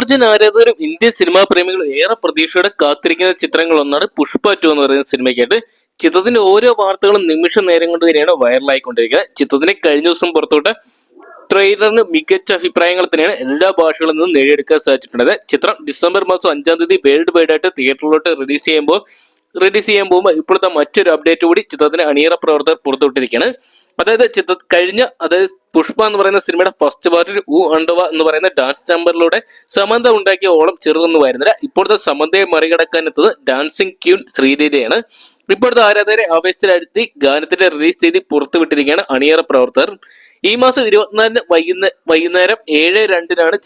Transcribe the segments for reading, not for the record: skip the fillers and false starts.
അർജുൻ ആരാധകരും Indian cinema പ്രേമികളും ഏറെ പ്രതീക്ഷയോടെ കാത്തിരിക്കുന്ന ചിത്രങ്ങളൊന്നാണ് പുഷ്പ 2 എന്ന് പറയുന്ന സിനിമയ്ക്കായിട്ട്. ചിത്രത്തിന്റെ ഓരോ വാർത്തകളും നിമിഷ നേരം കൊണ്ട് തന്നെയാണ് വൈറലായിക്കൊണ്ടിരിക്കുന്നത്. ചിത്രത്തിന്റെ കഴിഞ്ഞ ദിവസം പുറത്തോട്ട് ട്രെയിലറിന് മികച്ച അഭിപ്രായങ്ങൾ തന്നെയാണ് എല്ലാ ഭാഷകളിൽ നിന്നും നേടിയെടുക്കാൻ സാധിച്ചിട്ടുള്ളത്. ചിത്രം ഡിസംബർ മാസം 5-ാം തീയതി വേൾഡ് വൈഡ് ആയിട്ട് തിയേറ്ററിലോട്ട് റിലീസ് ചെയ്യാൻ പോകുമ്പോൾ ഇപ്പോഴത്തെ മറ്റൊരു അപ്ഡേറ്റ് കൂടി ചിത്രത്തിന്റെ അണിയറ പ്രവർത്തകർ പുറത്തുവിട്ടിരിക്കുകയാണ്. അതായത് പുഷ്പ എന്ന് പറയുന്ന സിനിമയുടെ ഫസ്റ്റ് പാർട്ടിൽ അണ്ടവ എന്ന് പറയുന്ന ഡാൻസ് നമ്പറിലൂടെ സമന്ത ഉണ്ടാക്കിയ ഓളം ചെറുതൊന്നും വരുന്നില്ല. ഇപ്പോഴത്തെ സമന്തയെ മറികടക്കാൻ എത്തുന്നത് ഡാൻസിങ് ക്യൂൻ ശ്രീദേവിയാണ്. ഇപ്പോഴത്തെ ആരാധകരെ ആവേശത്തിലടുത്തി ഗാനത്തിന്റെ റിലീസ് തീയതി പുറത്തുവിട്ടിരിക്കുകയാണ് അണിയറ പ്രവർത്തകർ. ഈ മാസം 24-ന് വൈകുന്നേരം 7:02-നാണ്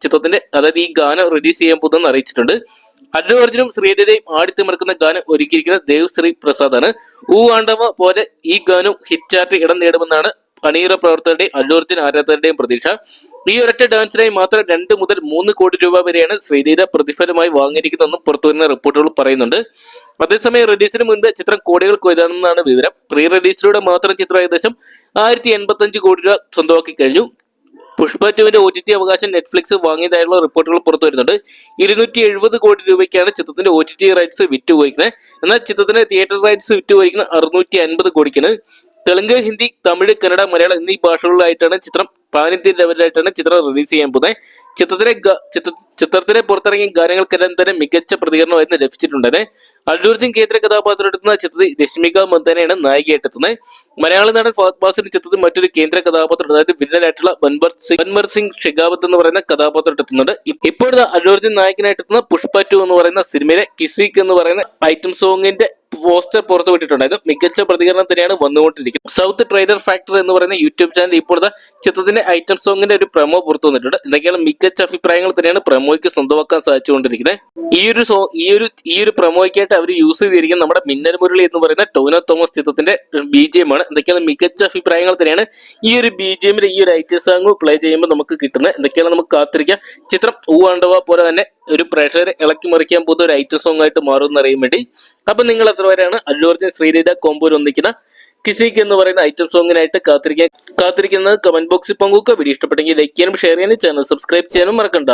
ചിത്രത്തിന്റെ അതായത് ഈ ഗാനം റിലീസ് ചെയ്യാൻ പോകുന്നതെന്ന് അറിയിച്ചിട്ടുണ്ട്. അല്ലു അർജുനും ശ്രീദേവിയും ആടിത്തിമിറക്കുന്ന ഗാനം ഒരുക്കിയിരിക്കുന്ന ദേവ് ശ്രീ പ്രസാദ് ആണ്. ആണ്ടവ പോലെ ഈ ഗാനം ഹിറ്റ് ചാർട്ടിൽ ഇടം നേടുമെന്നാണ് അണിയറ പ്രവർത്തകരുടെയും അല്ലു അർജുൻ ആരാധകരുടെയും പ്രതീക്ഷ. ഈ ഒരൊറ്റ ഡാൻസിനായി മാത്രം 2 മുതൽ 3 കോടി രൂപ വരെയാണ് ശ്രീദേവി പ്രതിഫലമായി വാങ്ങിയിരിക്കുന്നതെന്നും പുറത്തുവരുന്ന റിപ്പോർട്ടുകൾ പറയുന്നുണ്ട്. അതേസമയം റിലീസിന് മുൻപ് ചിത്രം കോടികൾ കൊയ്താണെന്നാണ് വിവരം. പ്രീ റിലീസിലൂടെ മാത്രം ചിത്രം ഏകദേശം 1085 കോടി രൂപ സ്വന്തമാക്കി കഴിഞ്ഞു. പുഷ്പ 2-ന്റെ OTT അവകാശം നെറ്റ്ഫ്ലിക്സ് വാങ്ങിയതായുള്ള റിപ്പോർട്ടുകൾ പുറത്തു വരുന്നുണ്ട്. 270 കോടി രൂപയ്ക്കാണ് ചിത്രത്തിന്റെ OTT റൈറ്റ്സ് വിറ്റുപോയിരിക്കുന്നത്. എന്നാൽ ചിത്രത്തിന്റെ തിയേറ്റർ റൈറ്റ്സ് വിറ്റുപോയിരിക്കുന്നത് 650 കോടിക്കാണ്. തെലുങ്ക്, ഹിന്ദി, തമിഴ്, കന്നഡ, മലയാളം എന്നീ ഭാഷകളിലായിട്ടാണ് ചിത്രം പാൻ ഇന്ത്യൻ ലെവലിലായിട്ടാണ് ചിത്രം റിലീസ് ചെയ്യാൻ പോകുന്നത്. ചിത്രത്തിലെ പുറത്തിറങ്ങിയ ഗാനങ്ങൾക്കെല്ലാം തന്നെ മികച്ച പ്രതികരണമായിരുന്നു ലഭിച്ചിട്ടുണ്ടത്. അല്ലു അർജുൻ കേന്ദ്ര കഥാപാത്രം എടുക്കുന്ന ചിത്രത്തിൽ രശ്മിക മന്ദാനയാണ് നായികയായിട്ടെത്തുന്നത്. മലയാള നടൻ ഫഹദ് ഫാസിൽ ചിത്രത്തിൽ മറ്റൊരു കേന്ദ്ര കഥാപാത്രം അതായത് വില്ലനായിട്ടുള്ള ബൻവർ സിംഗ് ഷെഖാവത്ത് എന്ന് പറയുന്ന കഥാപാത്രം എത്തുന്നുണ്ട്. ഇപ്പോഴത്തെ അല്ലു അർജുൻ നായകനായിട്ടെത്തുന്ന പുഷ്പ 2 എന്ന് പറയുന്ന സിനിമയിലെ കിസിക് എന്ന് പറയുന്ന ഐറ്റം സോങ്ങിന്റെ പോസ്റ്റർ പുറത്തുവിട്ടിട്ടുണ്ടായിരുന്നു. മികച്ച പ്രതികരണം തന്നെയാണ് വന്നുകൊണ്ടിരിക്കുന്നത്. സൗത്ത് ട്രെയിലർ ഫാക്ടർ എന്ന് പറയുന്ന യൂട്യൂബ് ചാനൽ ഇപ്പോഴത്തെ ചിത്രത്തിന്റെ ഐറ്റം സോങ്ങിന്റെ ഒരു പ്രമോ പുറത്തു വന്നിട്ടുണ്ട്. എന്തൊക്കെയാണ് മികച്ച അഭിപ്രായങ്ങൾ തന്നെയാണ് പ്രമോയ്ക്ക് സ്വന്തമാക്കാൻ സാധിച്ചുകൊണ്ടിരിക്കുന്നത്. ഈ ഒരു പ്രമോയ്ക്കായിട്ട് അവർ യൂസ് ചെയ്തിരിക്കുന്നത് നമ്മുടെ മിന്നൽ മുരളി എന്ന് പറയുന്ന ടോവിനോ തോമസ് ചിത്രത്തിന്റെ BGM ആണ്. എന്തൊക്കെയാണ് മികച്ച അഭിപ്രായങ്ങൾ തന്നെയാണ് ഈ ഒരു BGMൽ ഈ ഒരു ഐറ്റം സോങ് പ്ലേ ചെയ്യുമ്പോൾ നമുക്ക് കിട്ടുന്നത്. എന്തൊക്കെയാണ് നമുക്ക് കാത്തിരിക്കാം. ചിത്രം ആണ്ടവ പോലെ തന്നെ ഒരു പ്രേക്ഷകരെ ഇളക്കി മറിക്കാൻ പോകുന്ന ഒരു ഐറ്റം സോങ് ആയിട്ട് മാറുമെന്ന് അറിയാൻ വേണ്ടി അപ്പൊ നിങ്ങൾ എത്ര പേരാണ് അല്ലു അർജുൻ ശ്രീദേവി കോമ്പോയിൽ ഒന്നിക്കുന്ന കിസിക് എന്ന് പറയുന്ന ഐറ്റം സോങ്ങിനായിട്ട് കാത്തിരിക്കുന്നത് കമന്റ് ബോക്സിൽ പങ്കുവെക്കുക. വീഡിയോ ഇഷ്ടപ്പെട്ടെങ്കിൽ ലൈക്ക് ചെയ്യാനും ഷെയർ ചെയ്യാനും ചാനൽ സബ്സ്ക്രൈബ് ചെയ്യാനും മറക്കണ്ട.